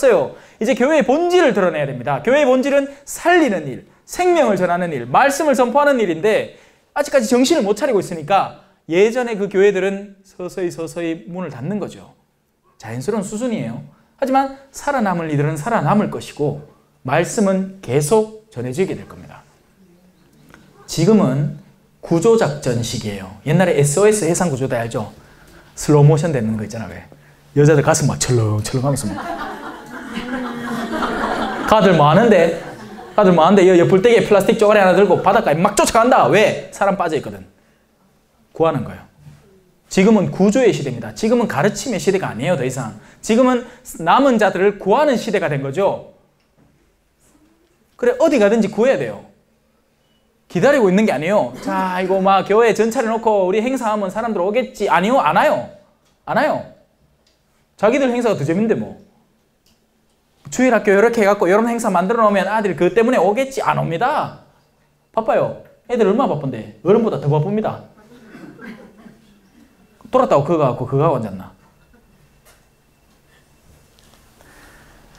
끝났어요. 이제 교회의 본질을 드러내야 됩니다. 교회의 본질은 살리는 일, 생명을 전하는 일, 말씀을 선포하는 일인데 아직까지 정신을 못 차리고 있으니까 예전에 그 교회들은 서서히 문을 닫는 거죠. 자연스러운 수순이에요. 하지만 살아남을 이들은 살아남을 것이고 말씀은 계속 전해지게 될 겁니다. 지금은 구조작전 시기예요. 옛날에 SOS 해상구조대 알죠? 슬로우 모션 되는 거 있잖아. 왜? 여자들 가슴 막 철렁철렁 하면서 막. 가들 뭐 하는데 옆불대기에 플라스틱 쪼가리 하나 들고 바닷가에 막 쫓아간다. 왜? 사람 빠져있거든. 구하는 거예요. 지금은 구조의 시대입니다. 지금은 가르침의 시대가 아니에요. 더 이상. 지금은 남은 자들을 구하는 시대가 된 거죠. 그래, 어디 가든지 구해야 돼요. 기다리고 있는 게 아니에요. 자, 이거 막 교회 전차려 놓고 우리 행사하면 사람들 오겠지. 아니요, 안 와요. 안 와요. 자기들 행사가 더 재밌는데 뭐. 주일학교 이렇게 해갖고 이런 행사 만들어 놓으면 아들이 그것 때문에 오겠지. 안 옵니다. 바빠요. 애들 얼마나 바쁜데. 어른보다 더 바쁩니다. 돌았다고 그거 갖고 그거 하고 앉았나.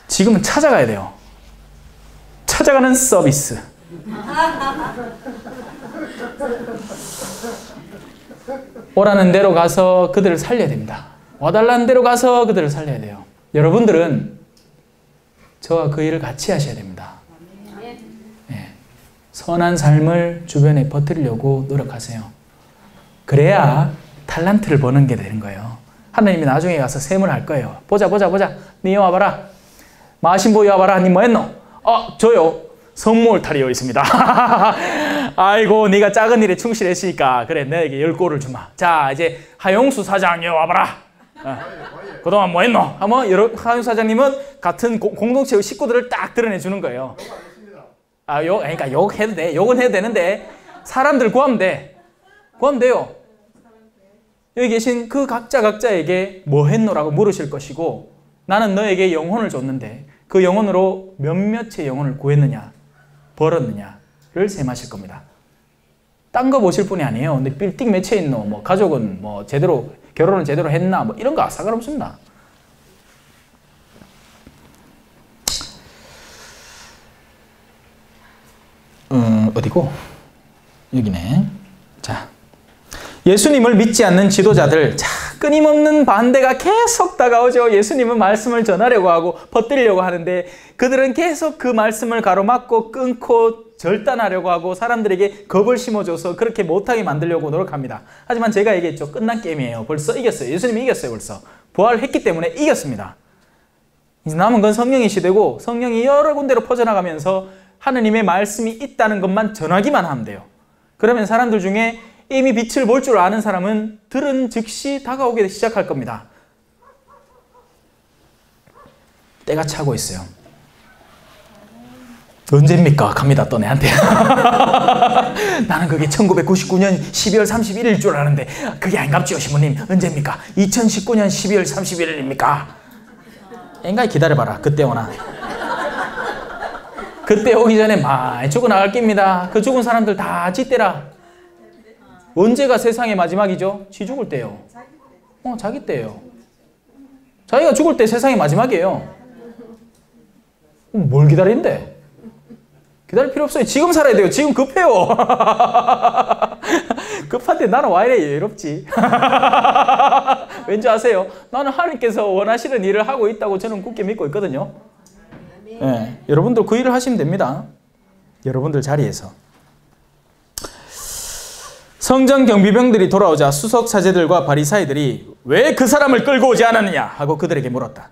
지금은 찾아가야 돼요. 찾아가는 서비스. 오라는 대로 가서 그들을 살려야 됩니다. 와달라는 대로 가서 그들을 살려야 돼요. 여러분들은 저와 그 일을 같이 하셔야 됩니다. 네. 선한 삶을 주변에 퍼뜨리려고 노력하세요. 그래야 탈란트를 버는 게 되는 거예요. 하나님이 나중에 가서 셈을 할 거예요. 보자. 니 와봐라. 마신보이 와봐라. 니 뭐 했노? 저요. 성모울타리에 있습니다. 아이고, 네가 작은 일에 충실했으니까 그래, 내게 10골을 주마. 자, 이제 하용수 사장 와봐라. 그동안 뭐 했노? 하면 하용수 사장님은 같은 공동체의 식구들을 딱 드러내 주는 거예요. 그러니까 욕해도 돼. 욕은 해도 되는데 사람들 구하면 돼. 구하면 돼요. 여기 계신 그 각자에게 뭐 했노라고 물으실 것이고, 나는 너에게 영혼을 줬는데 그 영혼으로 몇몇의 영혼을 구했느냐, 벌었느냐, 를 셈하실 겁니다. 딴 거 보실 분이 아니에요. 근데 빌딩 몇 채 있노? 뭐 가족은 뭐 제대로 결혼은 제대로 했나? 뭐 이런 거 상관없습니다. 어디고? 여기네. 자, 예수님을 믿지 않는 지도자들, 자, 끊임없는 반대가 계속 다가오죠. 예수님은 말씀을 전하려고 하고 퍼뜨리려고 하는데 그들은 계속 그 말씀을 가로막고 끊고 절단하려고 하고 사람들에게 겁을 심어줘서 그렇게 못하게 만들려고 노력합니다. 하지만 제가 얘기했죠. 끝난 게임이에요. 벌써 이겼어요. 예수님이 이겼어요. 벌써. 부활했기 때문에 이겼습니다. 이제 남은 건 성령의 시대고 성령이 여러 군데로 퍼져나가면서 하느님의 말씀이 있다는 것만 전하기만 하면 돼요. 그러면 사람들 중에 이미 빛을 볼 줄 아는 사람은 들은 즉시 다가오게 시작할 겁니다. 때가 차고 있어요. 언제입니까? 갑니다. 또 내한테. 나는 그게 1999년 12월 31일일 줄 아는데 그게 아닌갑지요, 신부님. 언제입니까? 2019년 12월 31일입니까? 인간이 기다려봐라. 그때 오나. 그때 오기 전에 많이 죽어나갈 겁니다. 그 죽은 사람들 다 지때라. 언제가 세상의 마지막이죠? 지 죽을 때요. 자기 때예요. 자기가 죽을 때 세상의 마지막이에요. 뭘 기다리는데? 기다릴 필요 없어요. 지금 살아야 돼요. 지금 급해요. 급한데 나는 와 이래 여유롭지. 왠지 아세요? 나는 하나님께서 원하시는 일을 하고 있다고 저는 굳게 믿고 있거든요. 네, 여러분들 그 일을 하시면 됩니다. 여러분들 자리에서. 성전 경비병들이 돌아오자 수석 사제들과 바리사이들이 왜 그 사람을 끌고 오지 않았느냐 하고 그들에게 물었다.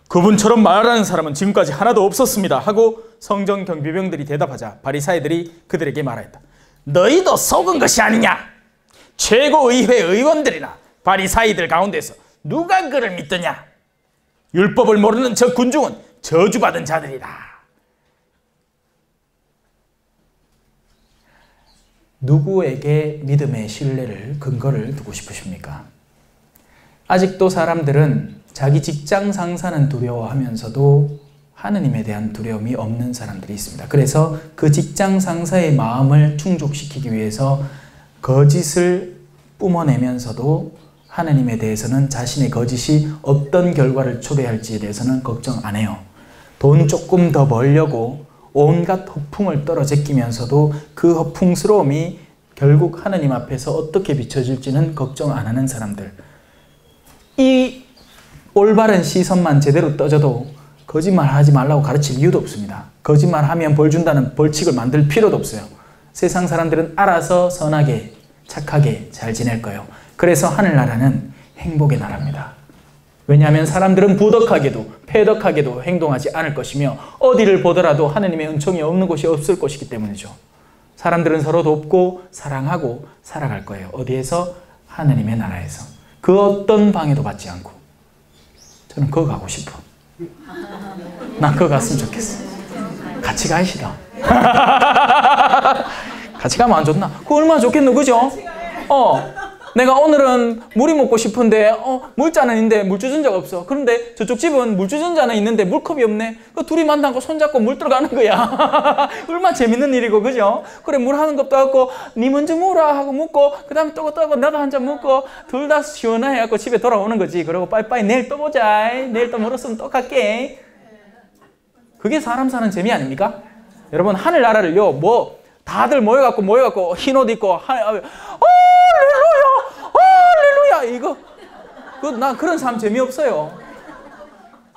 그분처럼 말하는 사람은 지금까지 하나도 없었습니다 하고 성전 경비병들이 대답하자 바리사이들이 그들에게 말하였다. 너희도 속은 것이 아니냐? 최고의회 의원들이나 바리사이들 가운데서 누가 그를 믿더냐? 율법을 모르는 저 군중은 저주받은 자들이다. 누구에게 믿음의 신뢰를 근거를 두고 싶으십니까? 아직도 사람들은 자기 직장 상사는 두려워하면서도 하느님에 대한 두려움이 없는 사람들이 있습니다. 그래서 그 직장 상사의 마음을 충족시키기 위해서 거짓을 뿜어내면서도 하느님에 대해서는 자신의 거짓이 어떤 결과를 초래할지에 대해서는 걱정 안 해요. 돈 조금 더 벌려고 온갖 허풍을 떨어제끼면서도 그 허풍스러움이 결국 하느님 앞에서 어떻게 비춰질지는 걱정 안 하는 사람들. 이 올바른 시선만 제대로 떠져도 거짓말하지 말라고 가르칠 이유도 없습니다. 거짓말하면 벌 준다는 벌칙을 만들 필요도 없어요. 세상 사람들은 알아서 선하게 착하게 잘 지낼 거예요. 그래서 하늘나라는 행복의 나라입니다. 왜냐하면 사람들은 부덕하게도 패덕하게도 행동하지 않을 것이며 어디를 보더라도 하느님의 은총이 없는 곳이 없을 것이기 때문이죠. 사람들은 서로 돕고 사랑하고 살아갈 거예요. 어디에서? 하느님의 나라에서. 그 어떤 방해도 받지 않고. 저는 그거 가고 싶어. 난 그거 갔으면 좋겠어. 같이 가시다. 같이 가면 안 좋나? 그거 얼마나 좋겠노, 그죠? 내가 오늘은 물이 먹고 싶은데 물잔은 있는데 물 주전자가 없어. 그런데 저쪽 집은 물 주전자는 있는데 물컵이 없네. 그 둘이 만나고 손잡고 물 들어가는 거야. 얼마나 재밌는 일이고, 그죠? 그래, 물 하는 것도 없고 니 먼저 물어 하고 묻고 그 다음에 또 나도 한 잔 묻고 둘 다 시원해 갖고 집에 돌아오는 거지. 그리고 빠이빠이 내일 또 보자. 내일 또 물었으면 또 갈게. 그게 사람 사는 재미 아닙니까? 여러분, 하늘나라를요, 뭐 다들 모여갖고 흰 옷 입고 할렐루야 이거 나 그런 삶 재미없어요.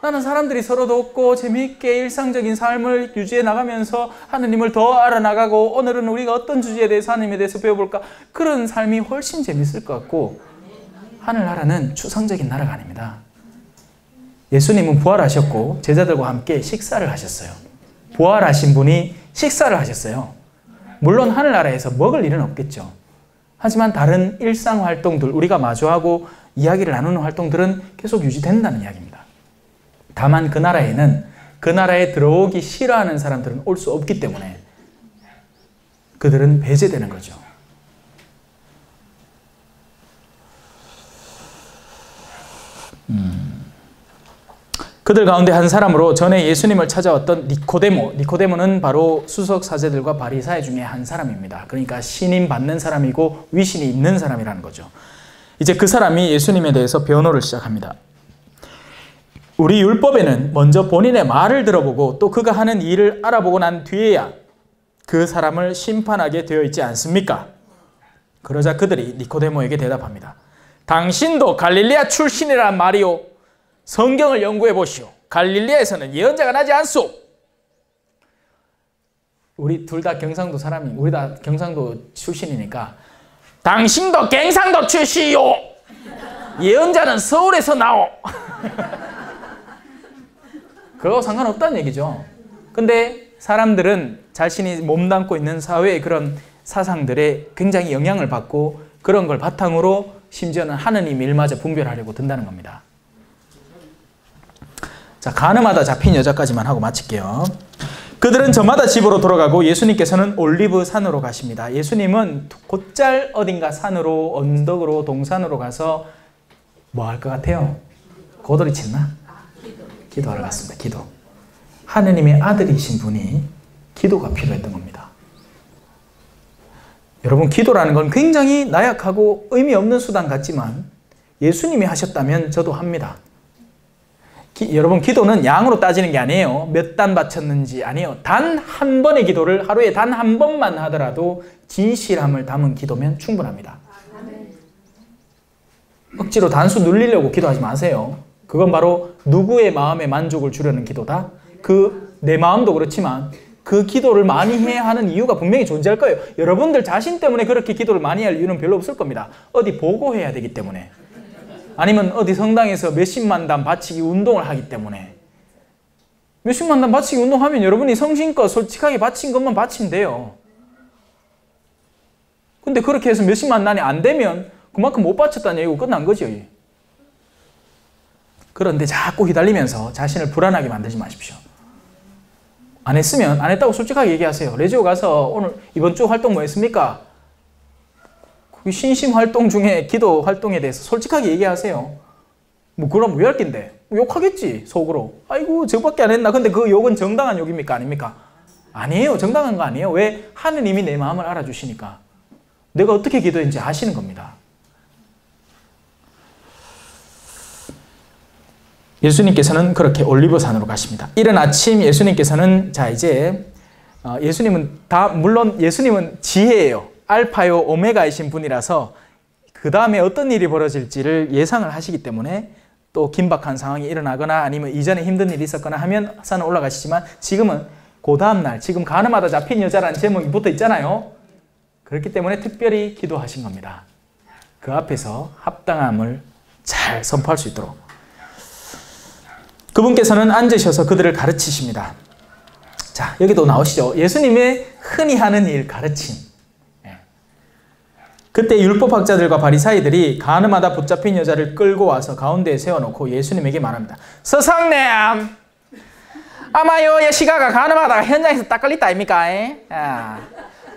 나는 사람들이 서로 돕고 재미있게 일상적인 삶을 유지해 나가면서 하느님을 더 알아나가고 오늘은 우리가 어떤 주제에 대해서 하느님에 대해서 배워볼까, 그런 삶이 훨씬 재밌을 것 같고, 하늘나라는 추상적인 나라가 아닙니다. 예수님은 부활하셨고 제자들과 함께 식사를 하셨어요. 부활하신 분이 식사를 하셨어요. 물론 하늘나라에서 먹을 일은 없겠죠. 하지만 다른 일상 활동들, 우리가 마주하고 이야기를 나누는 활동들은 계속 유지된다는 이야기입니다. 다만 그 나라에는 그 나라에 들어오기 싫어하는 사람들은 올 수 없기 때문에 그들은 배제되는 거죠. 그들 가운데 한 사람으로 전에 예수님을 찾아왔던 니코데모. 니코데모는 바로 수석 사제들과 바리사회 중에 한 사람입니다. 그러니까 신임 받는 사람이고 위신이 있는 사람이라는 거죠. 이제 그 사람이 예수님에 대해서 변호를 시작합니다. 우리 율법에는 먼저 본인의 말을 들어보고 또 그가 하는 일을 알아보고 난 뒤에야 그 사람을 심판하게 되어 있지 않습니까? 그러자 그들이 니코데모에게 대답합니다. 당신도 갈릴리아 출신이란 말이오. 성경을 연구해 보시오. 갈릴리아에서는 예언자가 나지 않소. 우리 둘 다 경상도 사람이, 우리 다 경상도 출신이니까 당신도 경상도 출시요. 예언자는 서울에서 나오. 그거 상관없다는 얘기죠. 근데 사람들은 자신이 몸담고 있는 사회의 그런 사상들에 굉장히 영향을 받고 그런 걸 바탕으로 심지어는 하느님 일마저 분별하려고 든다는 겁니다. 자, 가늠하다 잡힌 여자까지만 하고 마칠게요. 그들은 저마다 집으로 돌아가고 예수님께서는 올리브 산으로 가십니다. 예수님은 곧잘 어딘가 산으로, 언덕으로, 동산으로 가서 뭐 할 것 같아요? 고돌이 쳤나? 기도하러 갔습니다. 기도. 하느님의 아들이신 분이 기도가 필요했던 겁니다. 여러분, 기도라는 건 굉장히 나약하고 의미 없는 수단 같지만 예수님이 하셨다면 저도 합니다. 여러분, 기도는 양으로 따지는 게 아니에요. 몇 단 바쳤는지 아니에요. 단 한 번의 기도를 하루에 단 한 번만 하더라도 진실함을 담은 기도면 충분합니다. 억지로 단수 눌리려고 기도하지 마세요. 그건 바로 누구의 마음에 만족을 주려는 기도다? 내 마음도 그렇지만 그 기도를 많이 해야 하는 이유가 분명히 존재할 거예요. 여러분들 자신 때문에 그렇게 기도를 많이 할 이유는 별로 없을 겁니다. 어디 보고해야 되기 때문에. 아니면 어디 성당에서 몇십만 단 바치기 운동을 하기 때문에. 몇십만 단 바치기 운동하면 여러분이 성심껏 솔직하게 바친 것만 바치면 돼요. 근데 그렇게 해서 몇십만 단이 안 되면 그만큼 못 바쳤다는 얘기고 끝난 거죠. 그런데 자꾸 휘달리면서 자신을 불안하게 만들지 마십시오. 안 했으면 안 했다고 솔직하게 얘기하세요. 레지오 가서 오늘 이번 주 활동 뭐 했습니까? 신심 활동 중에 기도 활동에 대해서 솔직하게 얘기하세요. 뭐 그럼 왜 할 낀데? 욕하겠지 속으로. 아이고 저밖에 안 했나? 근데 그 욕은 정당한 욕입니까? 아닙니까? 아니에요. 정당한 거 아니에요. 왜? 하느님이 내 마음을 알아주시니까. 내가 어떻게 기도했는지 아시는 겁니다. 예수님께서는 그렇게 올리브산으로 가십니다. 이른 아침 예수님께서는 예수님은 물론 예수님은 지혜예요. 알파요 오메가이신 분이라서 그 다음에 어떤 일이 벌어질지를 예상을 하시기 때문에 또 긴박한 상황이 일어나거나 아니면 이전에 힘든 일이 있었거나 하면 산에 올라가시지만 지금은 그 다음날 지금 가늠하다 잡힌 여자라는 제목이 붙어 있잖아요. 그렇기 때문에 특별히 기도하신 겁니다. 그 앞에서 합당함을 잘 선포할 수 있도록. 그분께서는 앉으셔서 그들을 가르치십니다. 자, 여기도 나오시죠. 예수님의 흔히 하는 일 가르침. 그때 율법학자들과 바리사이들이 가늠하다 붙잡힌 여자를 끌고 와서 가운데에 세워놓고 예수님에게 말합니다. 서상님, 아마요 여시가가 가늠하다가 현장에서 딱 걸렸다 아닙니까?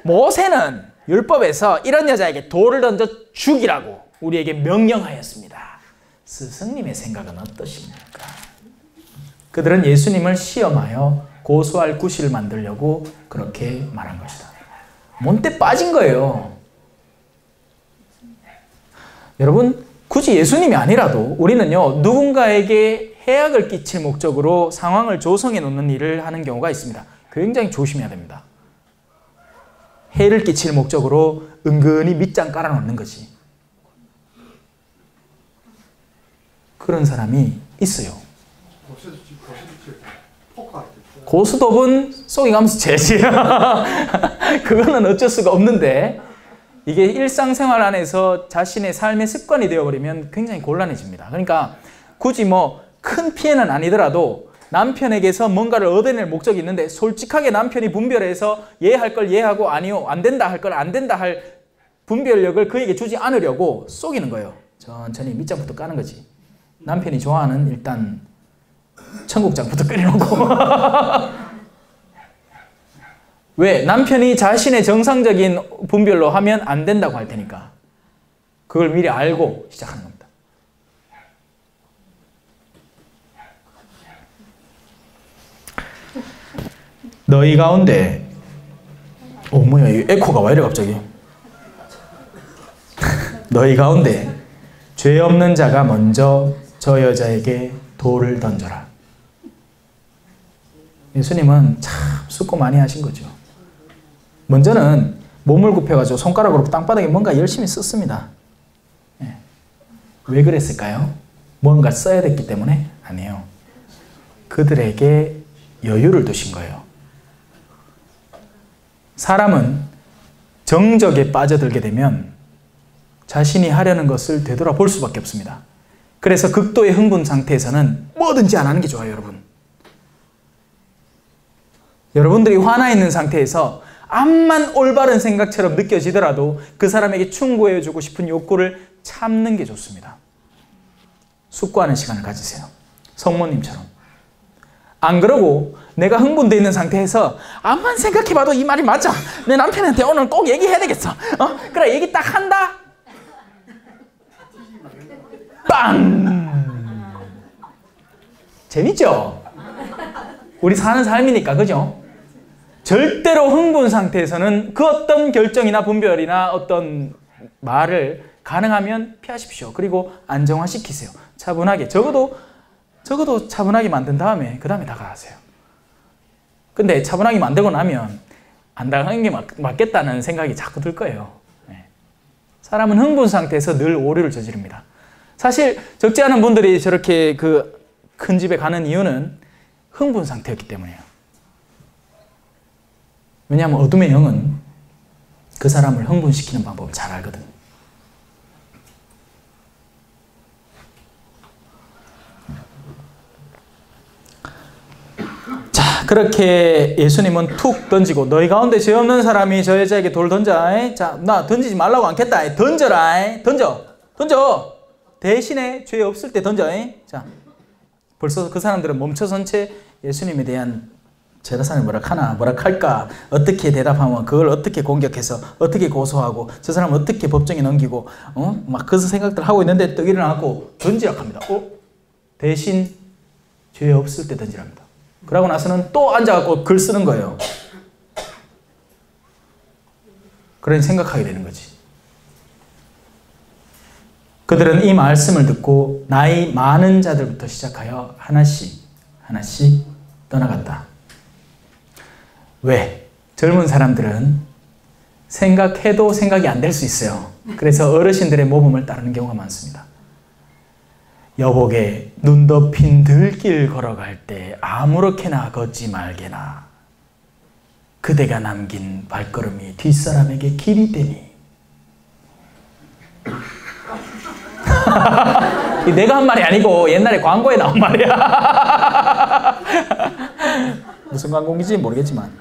모세는 율법에서 이런 여자에게 돌을 던져 죽이라고 우리에게 명령하였습니다. 스승님의 생각은 어떠십니까? 그들은 예수님을 시험하여 고소할 구실을 만들려고 그렇게 말한 것이다. 뭔때 빠진 거예요. 여러분, 굳이 예수님이 아니라도 우리는요, 누군가에게 해악을 끼칠 목적으로 상황을 조성해 놓는 일을 하는 경우가 있습니다. 굉장히 조심해야 됩니다. 해를 끼칠 목적으로 은근히 밑장 깔아놓는 거지. 그런 사람이 있어요. 고스톱은 속이 가면서 재지. 그거는 어쩔 수가 없는데 이게 일상생활 안에서 자신의 삶의 습관이 되어버리면 굉장히 곤란해집니다. 그러니까 굳이 뭐 큰 피해는 아니더라도 남편에게서 뭔가를 얻어낼 목적이 있는데 솔직하게 남편이 분별해서 할 걸 하고 아니요 안 된다 할 걸 안 된다 할 분별력을 그에게 주지 않으려고 속이는 거예요. 천천히 밑장부터 까는 거지. 남편이 좋아하는 일단 청국장부터 끓여놓고. 왜? 남편이 자신의 정상적인 분별로 하면 안 된다고 할 테니까. 그걸 미리 알고 시작하는 겁니다. 너희 가운데 뭐야 이 에코가 왜 이래 갑자기. 너희 가운데 죄 없는 자가 먼저 저 여자에게 돌을 던져라. 예수님은 참 수고 많이 하신 거죠. 먼저는 몸을 굽혀가지고 손가락으로 땅바닥에 뭔가 열심히 썼습니다. 네. 왜 그랬을까요? 뭔가 써야 됐기 때문에? 아니에요. 그들에게 여유를 두신 거예요. 사람은 정적에 빠져들게 되면 자신이 하려는 것을 되돌아볼 수밖에 없습니다. 그래서 극도의 흥분 상태에서는 뭐든지 안 하는 게 좋아요, 여러분. 여러분들이 화나 있는 상태에서 암만 올바른 생각처럼 느껴지더라도 그 사람에게 충고해주고 싶은 욕구를 참는 게 좋습니다. 숙고하는 시간을 가지세요. 성모님처럼. 안 그러고 내가 흥분되어 있는 상태에서 암만 생각해봐도 이 말이 맞아. 내 남편한테 오늘 꼭 얘기해야 되겠어. 그래 얘기 딱 한다. 빵! 재밌죠? 우리 사는 삶이니까, 그죠? 절대로 흥분 상태에서는 그 어떤 결정이나 분별이나 어떤 말을 가능하면 피하십시오. 그리고 안정화시키세요. 차분하게. 적어도 차분하게 만든 다음에 그 다음에 다가가세요. 근데 차분하게 만들고 나면 안 다가가는 게 맞겠다는 생각이 자꾸 들 거예요. 네. 사람은 흥분 상태에서 늘 오류를 저지릅니다. 사실 적지 않은 분들이 저렇게 그 큰 집에 가는 이유는 흥분 상태였기 때문이에요. 왜냐하면 어둠의 영은 그 사람을 흥분시키는 방법을 잘 알거든. 자, 그렇게 예수님은 툭 던지고 너희 가운데 죄 없는 사람이 저 여자에게 돌 던져. 자, 나 던지지 말라고 않겠다. 던져라. 던져. 대신에 죄 없을 때 던져. 자, 벌써 그 사람들은 멈춰선 채 예수님에 대한 제사상이 뭐라 할까, 어떻게 대답하면 그걸 어떻게 공격해서 어떻게 고소하고 저 사람 어떻게 법정에 넘기고 막 그 생각들 하고 있는데 떡 일어나고 던지라고 합니다. 대신 죄 없을 때 던지랍니다. 그러고 나서는 또 앉아갖고 글 쓰는 거예요. 그러니 생각하게 되는 거지. 그들은 이 말씀을 듣고 나이 많은 자들부터 시작하여 하나씩 떠나갔다. 왜? 젊은 사람들은 생각해도 생각이 안 될 수 있어요. 그래서 어르신들의 모범을 따르는 경우가 많습니다. 여보게 눈 덮인 들길 걸어갈 때 아무렇게나 걷지 말게나. 그대가 남긴 발걸음이 뒷사람에게 길이 되니. 내가 한 말이 아니고 옛날에 광고에 나온 말이야. 무슨 광고인지 모르겠지만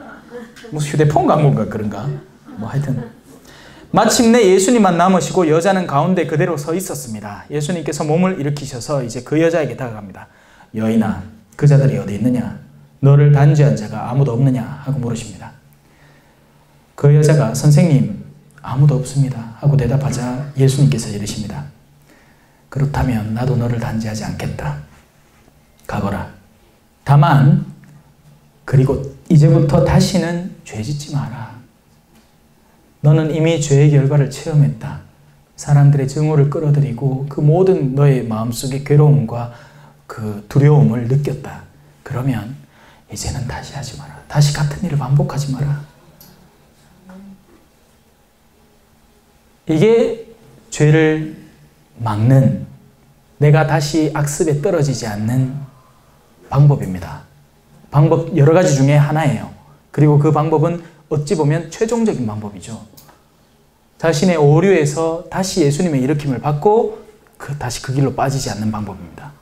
무슨 휴대폰 광고인가 그런가 뭐 하여튼 마침내 예수님만 남으시고 여자는 가운데 그대로 서 있었습니다. 예수님께서 몸을 일으키셔서 이제 그 여자에게 다가갑니다. 여인아, 그 자들이 어디 있느냐? 너를 단죄한 자가 아무도 없느냐? 하고 물으십니다. 그 여자가 선생님 아무도 없습니다 하고 대답하자 예수님께서 이르십니다. 그렇다면 나도 너를 단죄하지 않겠다. 가거라. 다만 그리고 이제부터 다시는 죄짓지 마라. 너는 이미 죄의 결과를 체험했다. 사람들의 증오를 끌어들이고 그 모든 너의 마음속의 괴로움과 그 두려움을 느꼈다. 그러면 이제는 다시 하지 마라. 다시 같은 일을 반복하지 마라. 이게 죄를 막는, 내가 다시 악습에 떨어지지 않는 방법입니다. 방법 여러 가지 중에 하나예요. 그리고 그 방법은 어찌 보면 최종적인 방법이죠. 자신의 오류에서 다시 예수님의 일으킴을 받고 다시 그 길로 빠지지 않는 방법입니다.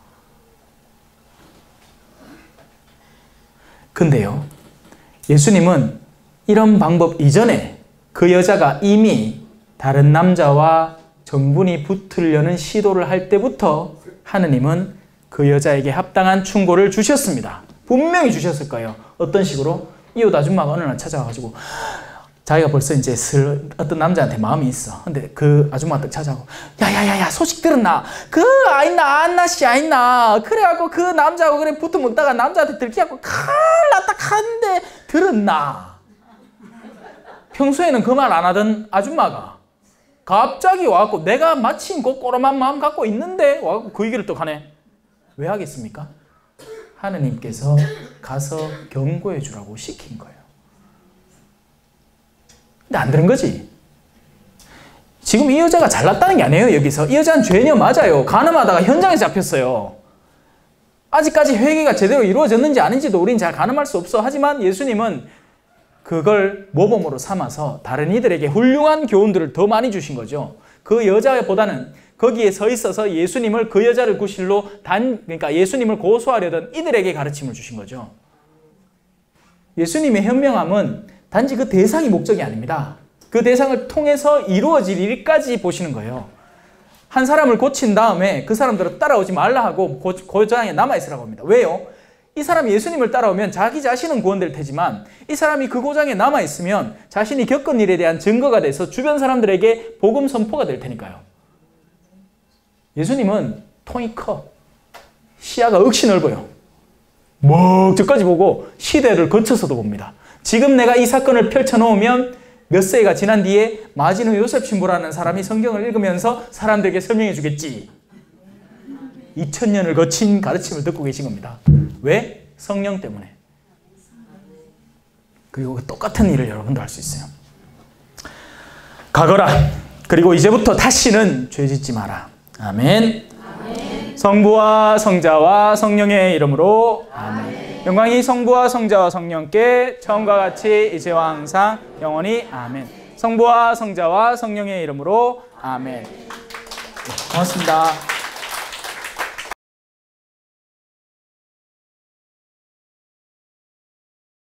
근데요, 예수님은 이런 방법 이전에 그 여자가 이미 다른 남자와 정분이 붙으려는 시도를 할 때부터 하느님은 그 여자에게 합당한 충고를 주셨습니다. 분명히 주셨을 거예요. 어떤 식으로? 이웃 아줌마가 어느 날 찾아와가지고 자기가 벌써 이제 어떤 남자한테 마음이 있어. 근데 그 아줌마가 딱 찾아오고 야야야야 소식 들었나? 그 아있나 안나씨 아있나? 그래갖고 그 남자하고 그래 붙어 먹다가 남자한테 들키갖고 칼 났다 카는데 들었나? 평소에는 그 말 안 하던 아줌마가 갑자기 와갖고 내가 마침 그 꼬름한 마음 갖고 있는데 와갖고 그 얘기를 또 하네. 왜 하겠습니까? 하느님께서 가서 경고해 주라고 시킨 거예요. 근데 안 들은 거지. 지금 이 여자가 잘났다는 게 아니에요. 여기서 이 여자는 죄녀 맞아요. 간음하다가 현장에서 잡혔어요. 아직까지 회개가 제대로 이루어졌는지 아닌지도 우린 잘 가늠할 수 없어. 하지만 예수님은 그걸 모범으로 삼아서 다른 이들에게 훌륭한 교훈들을 더 많이 주신 거죠. 그 여자보다는 거기에 서 있어서 예수님을 그 여자를 구실로 그러니까 예수님을 고소하려던 이들에게 가르침을 주신 거죠. 예수님의 현명함은 단지 그 대상이 목적이 아닙니다. 그 대상을 통해서 이루어질 일까지 보시는 거예요. 한 사람을 고친 다음에 그 사람들을 따라오지 말라 하고 고장에 남아있으라고 합니다. 왜요? 이 사람이 예수님을 따라오면 자기 자신은 구원될 테지만 이 사람이 그 고장에 남아있으면 자신이 겪은 일에 대한 증거가 돼서 주변 사람들에게 복음 선포가 될 테니까요. 예수님은 통이 커. 시야가 억시 넓어요. 저까지 보고 시대를 거쳐서도 봅니다. 지금 내가 이 사건을 펼쳐놓으면 몇 세가 지난 뒤에 마지노 요셉 신부라는 사람이 성경을 읽으면서 사람들에게 설명해 주겠지. 2000년을 거친 가르침을 듣고 계신 겁니다. 왜? 성령 때문에. 그리고 똑같은 일을 여러분도 할 수 있어요. 가거라. 그리고 이제부터 다시는 죄 짓지 마라. 아멘. 아멘. 성부와 성자와 성령의 이름으로 아멘. 영광이 성부와 성자와 성령께 처음과 같이 이제와 항상 영원히 아멘. 성부와 성자와 성령의 이름으로 아멘. 고맙습니다.